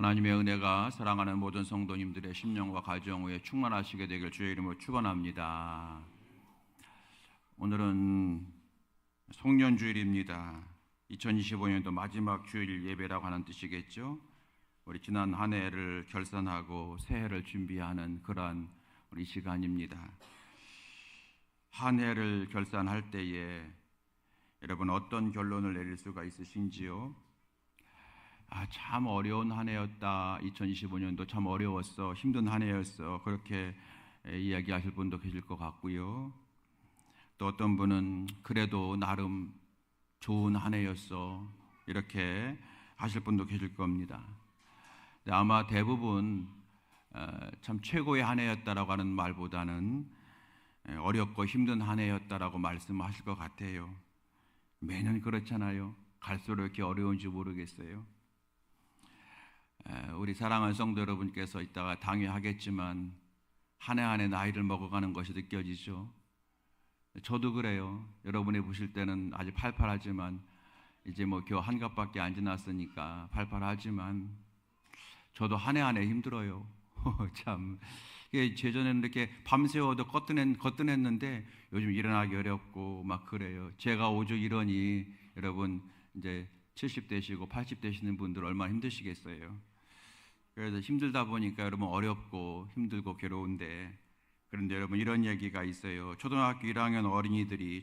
하나님의 은혜가 사랑하는 모든 성도님들의 심령과 가정 위에 충만하시게 되길 주의 이름으로 축원합니다. 오늘은 송년주일입니다. 2025년도 마지막 주일 예배라고 하는 뜻이겠죠. 우리 지난 한 해를 결산하고 새해를 준비하는 그러한 우리 시간입니다. 한 해를 결산할 때에 여러분 어떤 결론을 내릴 수가 있으신지요? 참 어려운 한 해였다. 2025년도 참 어려웠어. 힘든 한 해였어. 그렇게 이야기하실 분도 계실 것 같고요. 또 어떤 분은 그래도 나름 좋은 한 해였어. 이렇게 하실 분도 계실 겁니다. 아마 대부분 참 최고의 한 해였다라고 하는 말보다는 어렵고 힘든 한 해였다라고 말씀하실 것 같아요. 매년 그렇잖아요. 갈수록 이렇게 어려운지 모르겠어요. 우리 사랑하는 성도 여러분께서 이따가 당연하겠지만 한 해 한 해 나이를 먹어가는 것이 느껴지죠. 저도 그래요. 여러분이 보실 때는 아직 팔팔하지만 이제 겨우 한갑밖에 안 지났으니까 팔팔하지만 저도 한 해 한 해 힘들어요. 참 예전에는 이렇게 밤새워도 거뜬했는데 요즘 일어나기 어렵고 막 그래요. 제가 오죽 이러니 여러분 이제 70 되시고 80 되시는 분들 얼마나 힘드시겠어요. 그래서 힘들다 보니까 여러분 어렵고 힘들고 괴로운데, 그런데 여러분 이런 얘기가 있어요. 초등학교 1학년 어린이들이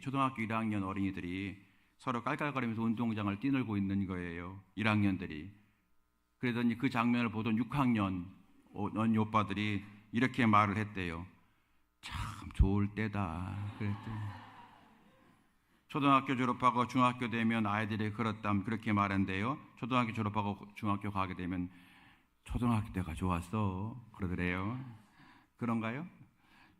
서로 깔깔거리면서 운동장을 뛰놀고 있는 거예요. 1학년들이. 그러더니 그 장면을 보던 6학년 언니 오빠들이 이렇게 말을 했대요. 참 좋을 때다. 그랬더니 초등학교 졸업하고 중학교 되면 아이들이 그렇게 말한대요. 초등학교 졸업하고 중학교 가게 되면 초등학교 때가 좋았어 그러더래요. 그런가요?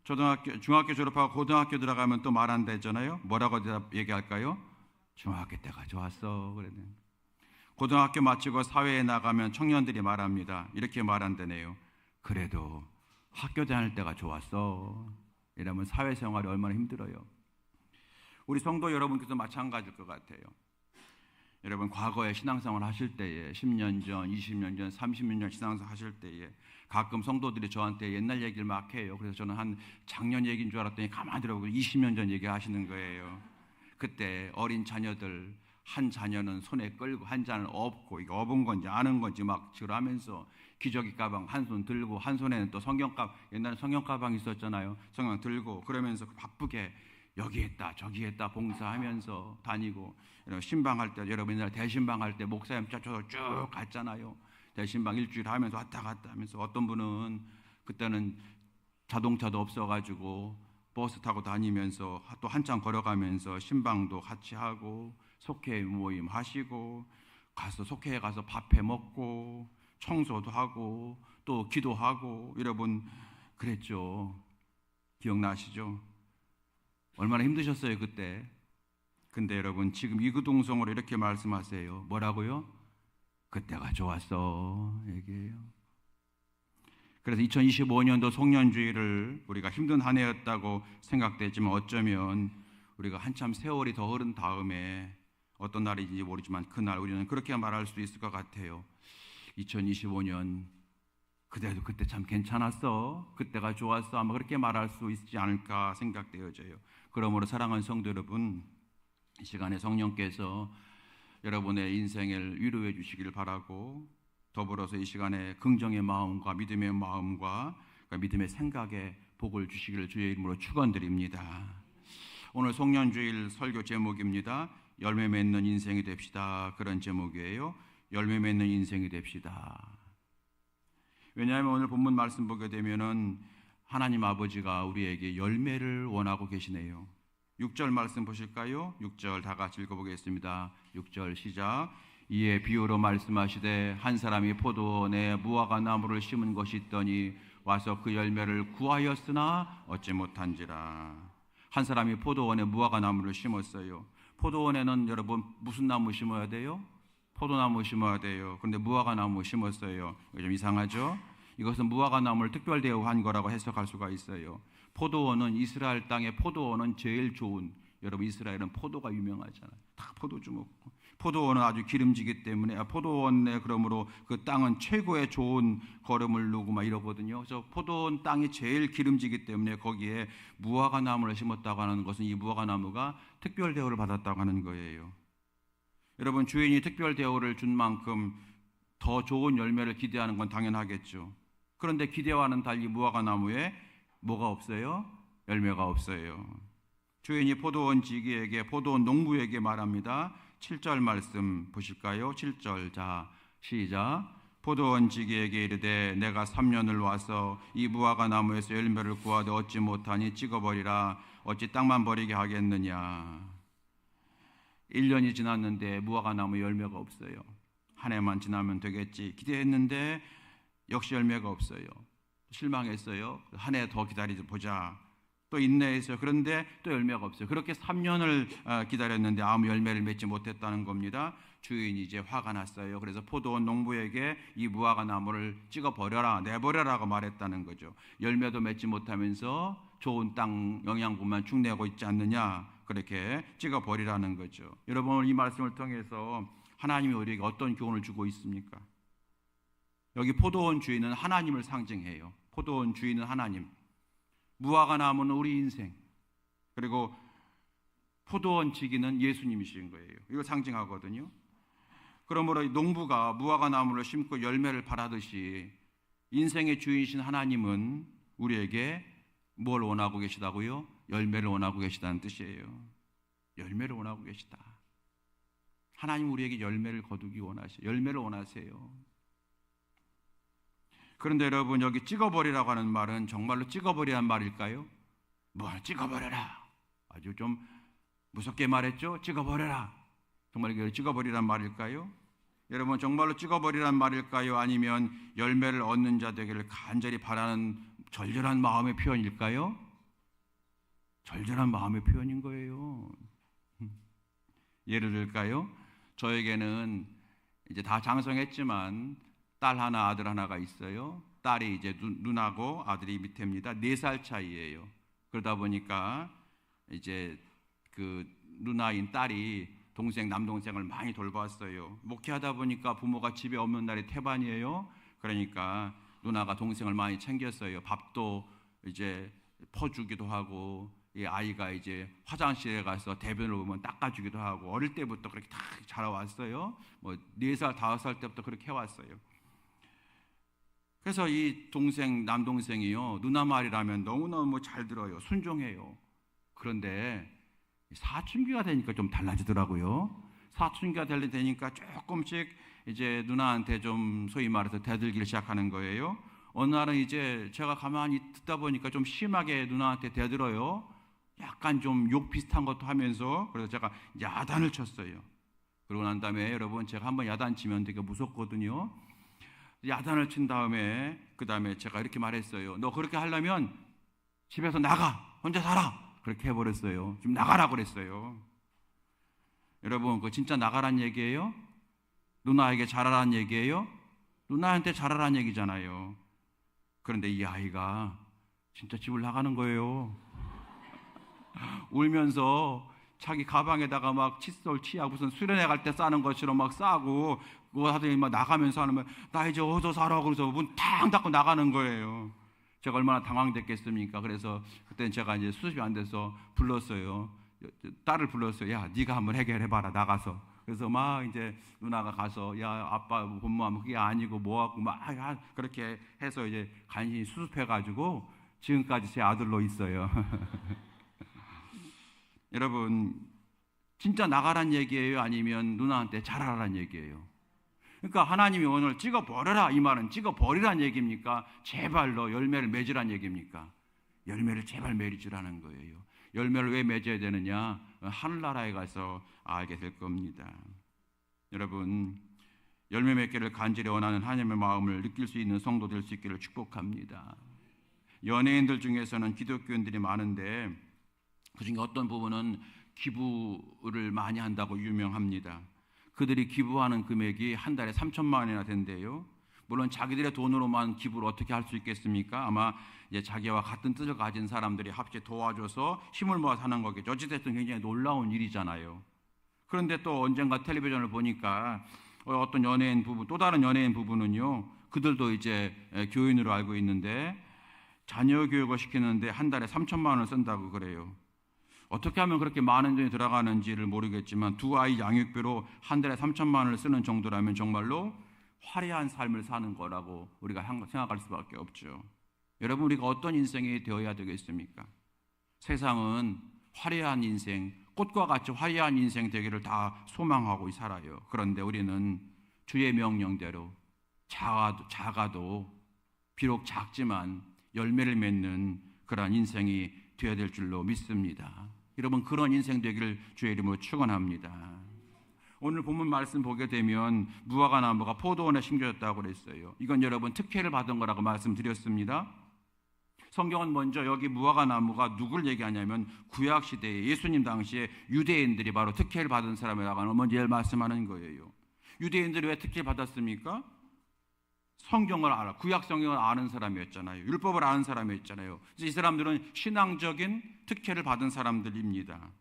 중학교 졸업하고 고등학교 들어가면 또 말한다잖아요. 뭐라고 얘기할까요? 중학교 때가 좋았어 그러네. 고등학교 마치고 사회에 나가면 청년들이 말합니다. 이렇게 말한다네요. 그래도 학교 다닐 때가 좋았어. 이러면 사회생활이 얼마나 힘들어요. 우리 성도 여러분께서 마찬가지일 것 같아요. 여러분 과거에 신앙생활 하실 때에 10년 전, 20년 전, 30년 전 신앙생활 하실 때에 가끔 성도들이 저한테 옛날 얘기를 막 해요. 그래서 저는 한 작년 얘기인 줄 알았더니 가만히 들어보고 20년 전 얘기하시는 거예요. 그때 어린 자녀들 한 자녀는 손에 끌고 한 자는 업고 이게 업은 건지 아는 건지 막 지랄하면서 기저귀 가방 한 손 들고 한 손에는 또 옛날에 성경 가방 있었잖아요. 성경 들고 그러면서 바쁘게 여기 했다 저기 했다 봉사하면서 다니고, 신방할 때 여러분 옛날에 대신방 할 때 목사님 쫓아서 쭉 갔잖아요. 대신방 일주일 하면서 왔다 갔다 하면서 어떤 분은 그때는 자동차도 없어가지고 버스 타고 다니면서 또 한참 걸어가면서 신방도 같이 하고 속회 모임 하시고 가서 속회에 가서 밥해 먹고 청소도 하고 또 기도하고 여러분 그랬죠. 기억나시죠? 얼마나 힘드셨어요 그때. 근데 여러분 지금 이구동성으로 이렇게 말씀하세요. 뭐라고요? 그때가 좋았어 얘기해요. 그래서 2025년도 송년주일을 우리가 힘든 한 해였다고 생각되지만 어쩌면 우리가 한참 세월이 더 흐른 다음에 어떤 날인지 모르지만 그날 우리는 그렇게 말할 수 있을 것 같아요. 2025년 그래도 그때 참 괜찮았어. 그때가 좋았어. 아마 그렇게 말할 수 있지 않을까 생각되어져요. 그러므로 사랑하는 성도 여러분, 이 시간에 성령께서 여러분의 인생을 위로해 주시기를 바라고, 더불어서 이 시간에 긍정의 마음과 믿음의 마음과 믿음의 생각에 복을 주시기를 주의 이름으로 축원드립니다. 오늘 송년주일 설교 제목입니다. 열매 맺는 인생이 됩시다. 그런 제목이에요. 열매 맺는 인생이 됩시다. 왜냐하면 오늘 본문 말씀 보게 되면은 하나님 아버지가 우리에게 열매를 원하고 계시네요. 6절 말씀 보실까요? 6절 다 같이 읽어보겠습니다. 6절 시작. 이에 비유로 말씀하시되 한 사람이 포도원에 무화과 나무를 심은 것이 있더니 와서 그 열매를 구하였으나 얻지 못한지라. 한 사람이 포도원에 무화과 나무를 심었어요. 포도원에는 여러분 무슨 나무 심어야 돼요? 포도나무 심어야 돼요. 그런데 무화과 나무 심었어요. 이거 좀 이상하죠? 이것은 무화과 나무를 특별 대우한 거라고 해석할 수가 있어요. 포도원은 이스라엘 땅의 포도원은 제일 좋은 여러분 이스라엘은 포도가 유명하잖아요. 다 포도주 먹고 포도원은 아주 기름지기 때문에 포도원에 그러므로 그 땅은 최고의 좋은 거름을 누고 막 이러거든요. 그래서 포도원 땅이 제일 기름지기 때문에 거기에 무화과 나무를 심었다고 하는 것은 이 무화과 나무가 특별 대우를 받았다고 하는 거예요. 여러분 주인이 특별 대우를 준 만큼 더 좋은 열매를 기대하는 건 당연하겠죠. 그런데 기대와는 달리 무화과 나무에 뭐가 없어요? 열매가 없어요. 주인이 포도원 지기에게 포도원 농부에게 말합니다. 7절 말씀 보실까요? 7절 자 시작. 포도원 지기에게 이르되 내가 3년을 와서 이 무화과 나무에서 열매를 구하되 얻지 못하니 찍어버리라. 어찌 땅만 버리게 하겠느냐. 1년이 지났는데 무화과 나무 열매가 없어요. 한 해만 지나면 되겠지 기대했는데 역시 열매가 없어요. 실망했어요. 한 해 더 기다리자 보자. 또 인내했어요. 그런데 또 열매가 없어요. 그렇게 3년을 기다렸는데 아무 열매를 맺지 못했다는 겁니다. 주인이 이제 화가 났어요. 그래서 포도원 농부에게 이 무화과 나무를 찍어버려라, 내버려라고 말했다는 거죠. 열매도 맺지 못하면서 좋은 땅 영양분만 축내고 있지 않느냐, 그렇게 찍어버리라는 거죠. 여러분 이 말씀을 통해서 하나님이 우리에게 어떤 교훈을 주고 있습니까? 여기 포도원 주인은 하나님을 상징해요. 포도원 주인은 하나님, 무화과 나무는 우리 인생, 그리고 포도원 지기는 예수님이신 거예요. 이거 상징하거든요. 그러므로 농부가 무화과 나무를 심고 열매를 바라듯이 인생의 주인이신 하나님은 우리에게 뭘 원하고 계시다고요? 열매를 원하고 계시다는 뜻이에요. 열매를 원하고 계시다. 하나님 우리에게 열매를 거두기 원하세요. 열매를 원하세요. 그런데 여러분 여기 찍어버리라고 하는 말은 정말로 찍어버리란 말일까요? 뭘 찍어버려라. 아주 좀 무섭게 말했죠? 찍어버려라. 정말 이게 찍어버리란 말일까요? 여러분 정말로 찍어버리란 말일까요? 아니면 열매를 얻는 자 되기를 간절히 바라는 절절한 마음의 표현일까요? 절절한 마음의 표현인 거예요. 예를 들까요? 저에게는 이제 다 장성했지만 딸 하나 아들 하나가 있어요. 딸이 이제 누나고 아들이 밑에입니다. 4살 차이예요. 그러다 보니까 이제 그 누나인 딸이 동생 남동생을 많이 돌봤어요. 목회하다 보니까 부모가 집에 없는 날이 태반이에요. 그러니까 누나가 동생을 많이 챙겼어요. 밥도 이제 퍼주기도 하고, 이 아이가 이제 화장실에 가서 대변을 보면 닦아주기도 하고, 어릴 때부터 그렇게 다 자라왔어요. 뭐 4살 5살 때부터 그렇게 해왔어요. 그래서 이 동생 남동생이요 누나 말이라면 너무너무 잘 들어요. 순종해요. 그런데 사춘기가 되니까 좀 달라지더라고요. 사춘기가 되니까 조금씩 이제 누나한테 좀 소위 말해서 대들기를 시작하는 거예요. 어느 날은 이제 제가 가만히 듣다 보니까 좀 심하게 누나한테 대들어요. 약간 좀 욕 비슷한 것도 하면서. 그래서 제가 야단을 쳤어요. 그러고 난 다음에 여러분 제가 한번 야단 치면 되게 무섭거든요. 야단을 친 다음에 그 다음에 제가 이렇게 말했어요. 너 그렇게 하려면 집에서 나가, 혼자 살아. 그렇게 해버렸어요. 좀 나가라고 그랬어요. 여러분 그거 진짜 나가란 얘기예요? 누나에게 잘하란 얘기예요? 누나한테 잘하란 얘기잖아요. 그런데 이 아이가 진짜 집을 나가는 거예요. 울면서 자기 가방에다가 막 칫솔, 치약 무슨 수련회 갈 때 싸는 것처럼 막 싸고 그거 하더니 막 나가면서 하면 나 이제 어디서 살아. 그래서 문 탕 닫고 나가는 거예요. 제가 얼마나 당황됐겠습니까? 그래서 그때는 제가 이제 수습이 안 돼서 불렀어요. 딸을 불렀어요. 야, 네가 한번 해결해봐라 나가서. 그래서 막 이제 누나가 가서 야 아빠 본모하면 그게 아니고 뭐하고 막 그렇게 해서 이제 간신히 수습해가지고 지금까지 제 아들로 있어요. 여러분 진짜 나가란 얘기예요? 아니면 누나한테 잘하란 얘기예요? 그러니까 하나님이 오늘 찍어버려라 이 말은 찍어버리란 얘기입니까? 제발로 열매를 맺으란 얘기입니까? 열매를 제발 맺으라는 거예요. 열매를 왜 맺어야 되느냐? 하늘나라에 가서 알게 될 겁니다. 여러분 열매 맺기를 간절히 원하는 하나님의 마음을 느낄 수 있는 성도 될 수 있기를 축복합니다. 연예인들 중에서는 기독교인들이 많은데 그중에 어떤 부분은 기부를 많이 한다고 유명합니다. 그들이 기부하는 금액이 한 달에 3천만 원이나 된대요. 물론 자기들의 돈으로만 기부를 어떻게 할 수 있겠습니까? 아마 이제 자기와 같은 뜻을 가진 사람들이 합체 도와줘서 힘을 모아 사는 거겠죠. 어찌됐든 굉장히 놀라운 일이잖아요. 그런데 또 언젠가 텔레비전을 보니까 어떤 연예인 부부, 또 다른 연예인 부부는요, 그들도 이제 교인으로 알고 있는데 자녀 교육을 시키는데 한 달에 3천만 원을 쓴다고 그래요. 어떻게 하면 그렇게 많은 돈이 들어가는지를 모르겠지만 두 아이 양육비로 한 달에 3천만 원을 쓰는 정도라면 정말로 화려한 삶을 사는 거라고 우리가 생각할 수밖에 없죠. 여러분, 우리가 어떤 인생이 되어야 되겠습니까? 세상은 화려한 인생, 꽃과 같이 화려한 인생 되기를 다 소망하고 살아요. 그런데 우리는 주의 명령대로 작아도 비록 작지만 열매를 맺는 그러한 인생이 되어야 될 줄로 믿습니다. 여러분, 그런 인생 되기를 주의 이름으로 축원합니다. 오늘 본문 말씀 보게 되면 무화과 나무가 포도원에 심겨졌다고 그랬어요. 이건 여러분 특혜를 받은 거라고 말씀드렸습니다. 성경은 먼저 여기 무화과 나무가 누굴 얘기하냐면 구약 시대에 예수님 당시에 유대인들이 바로 특혜를 받은 사람이라고 먼저 말씀하는 거예요. 유대인들이 왜 특혜를 받았습니까? 성경을 알아, 구약 성경을 아는 사람이었잖아요. 율법을 아는 사람이었잖아요. 그래서 이 사람들은 신앙적인 특혜를 받은 사람들입니다.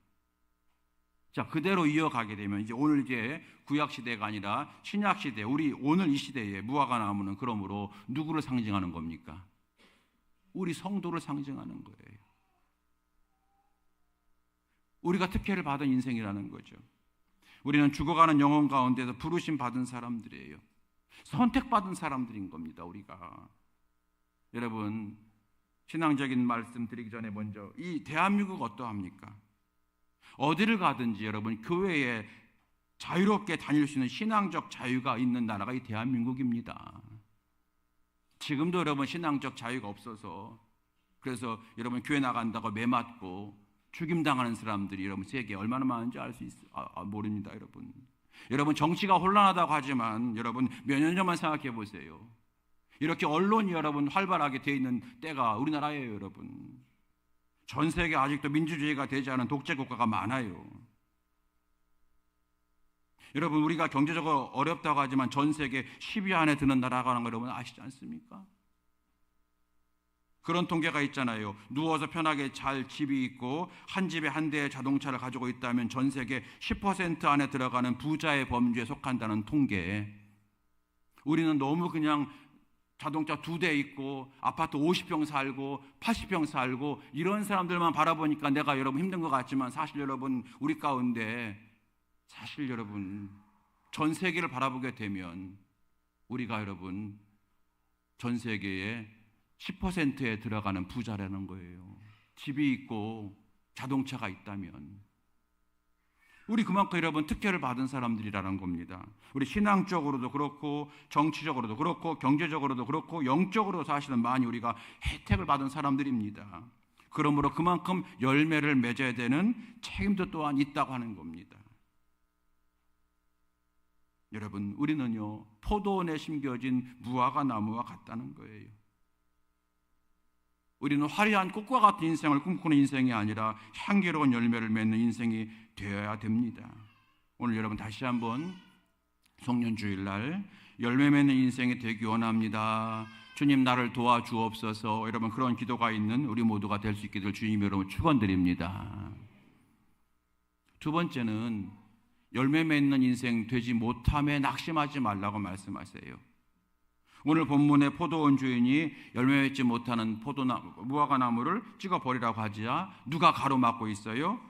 자, 그대로 이어가게 되면 이제 오늘 이제 구약 시대가 아니라 신약 시대, 우리 오늘 이 시대에 무화과 나무는 그러므로 누구를 상징하는 겁니까? 우리 성도를 상징하는 거예요. 우리가 특혜를 받은 인생이라는 거죠. 우리는 죽어가는 영혼 가운데서 부르심 받은 사람들이에요. 선택받은 사람들인 겁니다. 우리가. 여러분, 신앙적인 말씀 드리기 전에 먼저 이 대한민국 어떠합니까? 어디를 가든지 여러분 교회에 자유롭게 다닐 수 있는 신앙적 자유가 있는 나라가 이 대한민국입니다. 지금도 여러분 신앙적 자유가 없어서 그래서 여러분 교회 나간다고 매 맞고 죽임당하는 사람들이 여러분 세계에 얼마나 많은지 알 수 모릅니다. 여러분 정치가 혼란하다고 하지만 여러분 몇 년 전만 생각해 보세요. 이렇게 언론이 여러분 활발하게 돼 있는 때가 우리나라예요. 여러분 전 세계 아직도 민주주의가 되지 않은 독재 국가가 많아요. 여러분 우리가 경제적으로 어렵다고 하지만 전 세계 10위 안에 드는 나라가 하는 거 여러분 아시지 않습니까? 그런 통계가 있잖아요. 누워서 편하게 잘 집이 있고 한 집에 한 대의 자동차를 가지고 있다면 전 세계 10% 안에 들어가는 부자의 범주에 속한다는 통계. 우리는 너무 그냥 자동차 2대 있고 아파트 50평 살고 80평 살고 이런 사람들만 바라보니까 내가 여러분 힘든 것 같지만 사실 여러분 우리 가운데 사실 여러분 전 세계를 바라보게 되면 우리가 여러분 전 세계의 10%에 들어가는 부자라는 거예요. 집이 있고 자동차가 있다면 우리 그만큼 여러분 특혜를 받은 사람들이라는 겁니다. 우리 신앙적으로도 그렇고 정치적으로도 그렇고 경제적으로도 그렇고 영적으로도 사실은 많이 우리가 혜택을 받은 사람들입니다. 그러므로 그만큼 열매를 맺어야 되는 책임도 또한 있다고 하는 겁니다. 여러분 우리는요 포도원에 심겨진 무화과 나무와 같다는 거예요. 우리는 화려한 꽃과 같은 인생을 꿈꾸는 인생이 아니라 향기로운 열매를 맺는 인생이 되어야 됩니다. 오늘 여러분 다시 한번 송년주일날 열매 맺는 인생이 되기 원합니다. 주님 나를 도와주옵소서. 여러분 그런 기도가 있는 우리 모두가 될 수 있기를 주님 여러분 축원드립니다. 두 번째는 열매 맺는 인생 되지 못함에 낙심하지 말라고 말씀하세요. 오늘 본문의 포도원 주인이 열매 맺지 못하는 무화과 나무를 찍어버리라고 하자 누가 가로막고 있어요?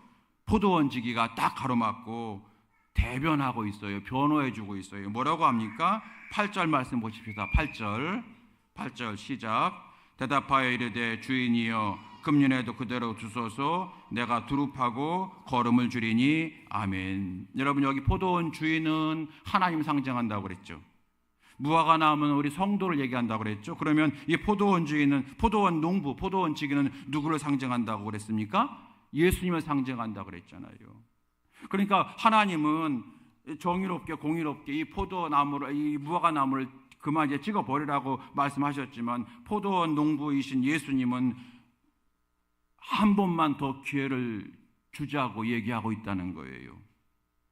포도원 지기가 딱 가로막고 대변하고 있어요. 변호해주고 있어요. 뭐라고 합니까? 8절 말씀 보십시다. 8절 시작. 대답하여 이르되 주인이여 금년에도 그대로 두소서. 내가 두릅하고 거름을 줄이니 아멘. 여러분 여기 포도원 주인은 하나님 상징한다고 그랬죠. 무화과 나무는 우리 성도를 얘기한다고 그랬죠. 그러면 이 포도원 주인은 포도원 농부, 포도원 지기는 누구를 상징한다고 그랬습니까? 예수님을 상징한다고 그랬잖아요. 그러니까 하나님은 정의롭게 공의롭게 이 포도나무를 이 무화과 나무를 그만 이제 찍어 버리라고 말씀하셨지만 포도원 농부이신 예수님은 한 번만 더 기회를 주자고 얘기하고 있다는 거예요.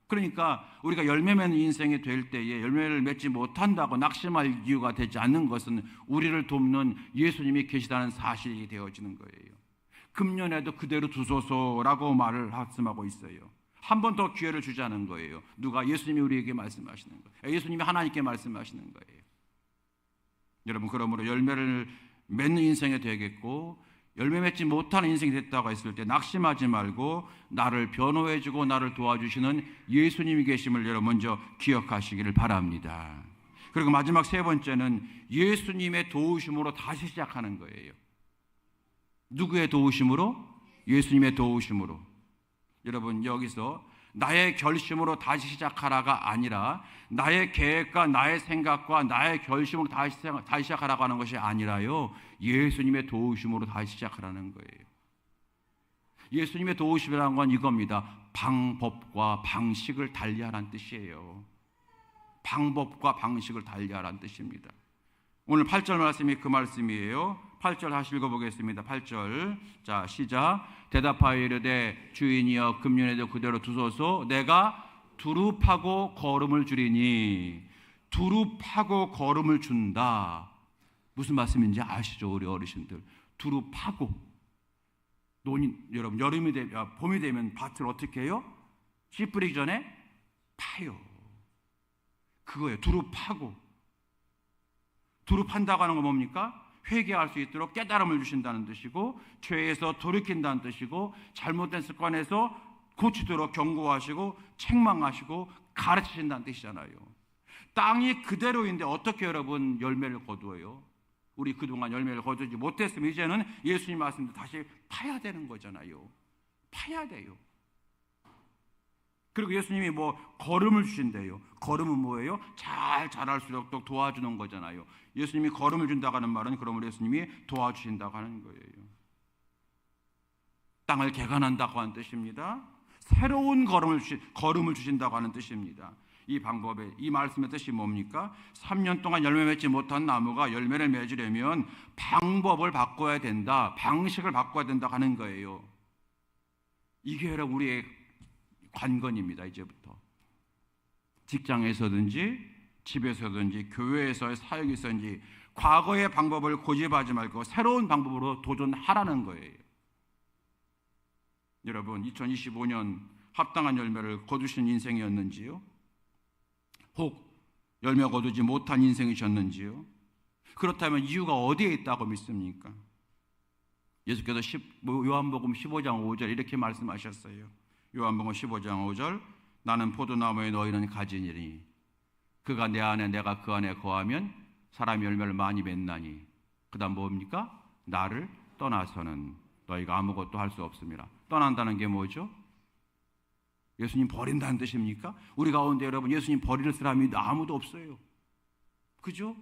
그러니까 우리가 열매 맺는 인생이 될 때에 열매를 맺지 못한다고 낙심할 이유가 되지 않는 것은 우리를 돕는 예수님이 계시다는 사실이 되어지는 거예요. 금년에도 그대로 두소서라고 말을 말씀하고 있어요. 한 번 더 기회를 주자는 거예요. 누가? 예수님이 우리에게 말씀하시는 거예요. 예수님이 하나님께 말씀하시는 거예요. 여러분, 그러므로 열매를 맺는 인생이 되겠고 열매 맺지 못하는 인생이 됐다고 했을 때 낙심하지 말고 나를 변호해주고 나를 도와주시는 예수님이 계심을 여러분 먼저 기억하시기를 바랍니다. 그리고 마지막 세 번째는 예수님의 도우심으로 다시 시작하는 거예요. 누구의 도우심으로? 예수님의 도우심으로. 여러분, 여기서 나의 결심으로 다시 시작하라가 아니라 나의 계획과 나의 생각과 나의 결심으로 다시 시작하라고 하는 것이 아니라요, 예수님의 도우심으로 다시 시작하라는 거예요. 예수님의 도우심이라는 건 이겁니다. 방법과 방식을 달리하라는 뜻이에요. 방법과 방식을 달리하라는 뜻입니다. 오늘 8절 말씀이 그 말씀이에요. 8절 다시 읽어보겠습니다. 8절. 자, 시작. 대답하여 이르되 주인이여 금년에도 그대로 두소서. 내가 두릅하고 거름을 주리니. 두릅하고 거름을 준다. 무슨 말씀인지 아시죠? 우리 어르신들. 두릅하고. 여러분, 봄이 되면 밭을 어떻게 해요? 씨 뿌리기 전에 파요. 그거예요. 두릅하고. 두릅한다고 하는 건 뭡니까? 회개할 수 있도록 깨달음을 주신다는 뜻이고, 죄에서 돌이킨다는 뜻이고, 잘못된 습관에서 고치도록 경고하시고 책망하시고 가르치신다는 뜻이잖아요. 땅이 그대로인데 어떻게 여러분 열매를 거두어요? 우리 그동안 열매를 거두지 못했으면 이제는 예수님 말씀도 다시 파야 되는 거잖아요. 파야 돼요. 그리고 예수님이 거름을 주신대요. 거름은 뭐예요? 잘 자랄 수 있도록 도와주는 거잖아요. 예수님이 거름을 준다고 하는 말은 그러므로 예수님이 도와주신다고 하는 거예요. 땅을 개간한다고 하는 뜻입니다. 새로운 거름을 주신다고 하는 뜻입니다. 이 방법에, 이 말씀의 뜻이 뭡니까? 3년 동안 열매 맺지 못한 나무가 열매를 맺으려면 방법을 바꿔야 된다, 방식을 바꿔야 된다 하는 거예요. 이게 여러분 우리의 관건입니다. 이제부터 직장에서든지 집에서든지 교회에서의 사역에서든지 과거의 방법을 고집하지 말고 새로운 방법으로 도전하라는 거예요. 여러분, 2025년 합당한 열매를 거두신 인생이었는지요? 혹 열매 거두지 못한 인생이셨는지요? 그렇다면 이유가 어디에 있다고 믿습니까? 예수께서 요한복음 15장 5절 이렇게 말씀하셨어요. 요한복음 15장 5절. 나는 포도나무에 너희는 가지니니 그가 내 안에 내가 그 안에 거하면 사람이 열매를 많이 맺나니 그 다음 뭡니까? 나를 떠나서는 너희가 아무것도 할 수 없습니다. 떠난다는 게 뭐죠? 예수님 버린다는 뜻입니까? 우리 가운데 여러분 예수님 버리는 사람이 아무도 없어요. 그죠?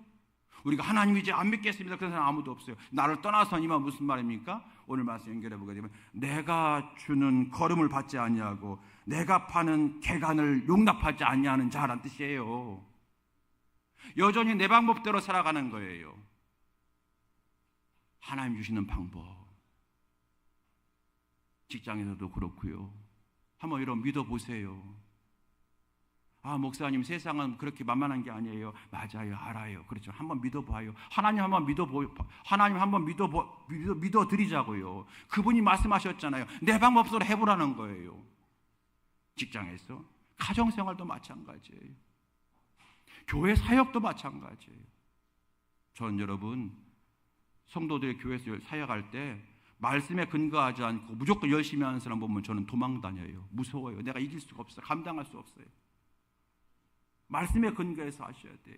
우리가 하나님 이제 안 믿겠습니다. 그런 사람 아무도 없어요. 나를 떠나서니만 무슨 말입니까? 오늘 말씀 연결해 보게 되면 내가 주는 거름을 받지 아니하고 내가 파는 개간을 용납하지 아니하는 자라는 뜻이에요. 여전히 내 방법대로 살아가는 거예요. 하나님 주시는 방법. 직장에서도 그렇고요. 한번 이런 믿어보세요. 아, 목사님 세상은 그렇게 만만한 게 아니에요. 맞아요. 알아요. 그렇죠. 한번 믿어봐요. 하나님 한번 믿어드리자고요. 그분이 말씀하셨잖아요. 내 방법대로 해보라는 거예요. 직장에서. 가정생활도 마찬가지예요. 교회 사역도 마찬가지예요. 전 여러분 성도들의 교회에서 사역할 때 말씀에 근거하지 않고 무조건 열심히 하는 사람 보면 저는 도망 다녀요. 무서워요. 내가 이길 수가 없어요. 감당할 수 없어요. 말씀에 근거해서 하셔야 돼요.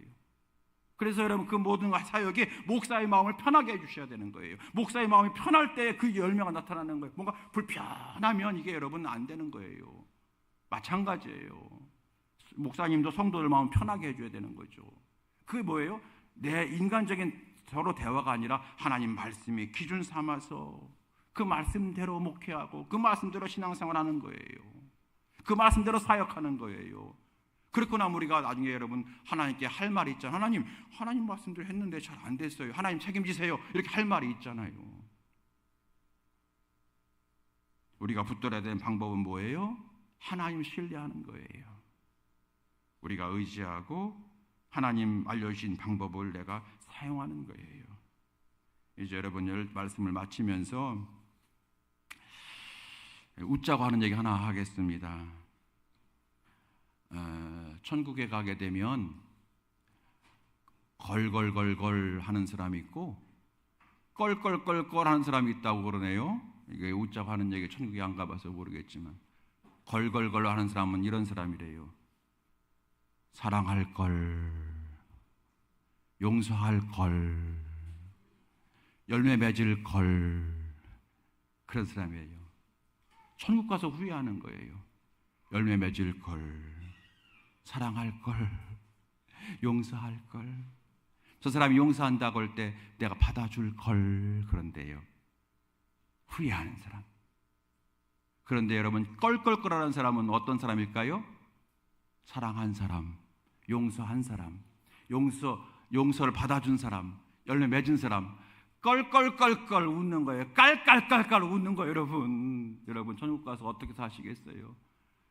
그래서 여러분 그 모든 사역이 목사의 마음을 편하게 해주셔야 되는 거예요. 목사의 마음이 편할 때 그 열매가 나타나는 거예요. 뭔가 불편하면 이게 여러분 안 되는 거예요. 마찬가지예요. 목사님도 성도들 마음 편하게 해줘야 되는 거죠. 그게 뭐예요? 내 인간적인 서로 대화가 아니라 하나님 말씀이 기준 삼아서 그 말씀대로 목회하고 그 말씀대로 신앙생활하는 거예요. 그 말씀대로 사역하는 거예요. 그렇고 나면 우리가 나중에 여러분 하나님께 할 말이 있잖아요. 하나님 말씀대로 했는데 잘 안 됐어요. 하나님 책임지세요. 이렇게 할 말이 있잖아요. 우리가 붙들어야 되는 방법은 뭐예요? 하나님 신뢰하는 거예요. 우리가 의지하고 하나님 알려주신 방법을 내가 사용하는 거예요. 이제 여러분 말씀을 마치면서 웃자고 하는 얘기 하나 하겠습니다. 천국에 가게 되면 걸걸걸걸 하는 사람이 있고 껄껄껄껄 하는 사람이 있다고 그러네요. 이게 웃자고 하는 얘기 천국에 안 가봐서 모르겠지만 걸걸걸 하는 사람은 이런 사람이래요. 사랑할 걸, 용서할 걸, 열매 맺을 걸, 그런 사람이에요. 천국 가서 후회하는 거예요. 열매 맺을 걸, 사랑할 걸, 용서할 걸. 저 사람이 용서한다고 할 때 내가 받아줄 걸, 그런데요. 후회하는 사람. 그런데 여러분, 껄껄껄하는 사람은 어떤 사람일까요? 사랑한 사람, 용서한 사람, 용서를 받아준 사람, 열매 맺은 사람. 껄껄껄껄 웃는 거예요. 깔깔깔깔 웃는 거예요. 여러분 천국 가서 어떻게 사시겠어요?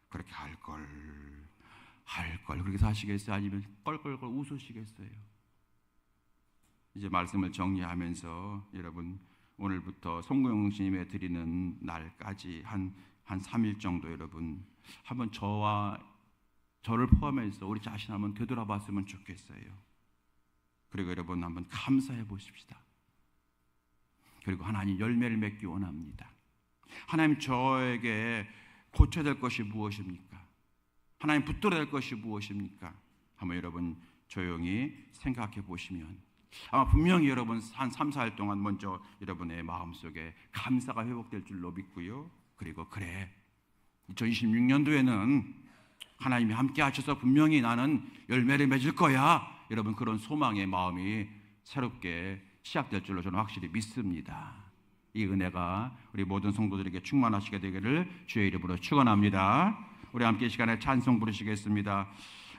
그렇게 할 걸 그렇게 사시겠어요? 아니면 껄껄껄 웃으시겠어요? 이제 말씀을 정리하면서 여러분, 오늘부터 송구영신임에 드리는 날까지 한 3일 정도 여러분 한번 저를 포함해서 우리 자신 한번 되돌아봤으면 좋겠어요. 그리고 여러분 한번 감사해 보십시다. 그리고 하나님 열매를 맺기 원합니다. 하나님, 저에게 고쳐야 될 것이 무엇입니까? 하나님, 붙들어야 될 것이 무엇입니까? 한번 여러분 조용히 생각해 보시면 아마 분명히 여러분 한 3, 4일 동안 먼저 여러분의 마음속에 감사가 회복될 줄로 믿고요. 그리고 그래, 2026년도에는 하나님이 함께 하셔서 분명히 나는 열매를 맺을 거야, 여러분 그런 소망의 마음이 새롭게 시작될 줄로 저는 확실히 믿습니다. 이 은혜가 우리 모든 성도들에게 충만하시게 되기를 주의 이름으로 축원합니다. 우리 함께 이 시간에 찬송 부르시겠습니다.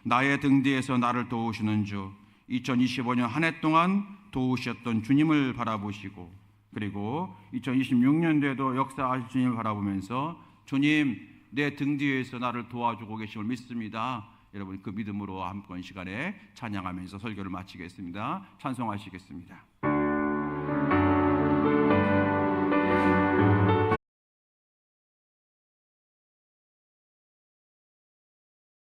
나의 등 뒤에서 나를 도우시는 주, 2025년 한 해 동안 도우셨던 주님을 바라보시고, 그리고 2026년도에도 역사하실 주님을 바라보면서 주님, 내 등 뒤에서 나를 도와주고 계심을 믿습니다. 여러분 그 믿음으로 한번 시간에 찬양하면서 설교를 마치겠습니다. 찬송하시겠습니다.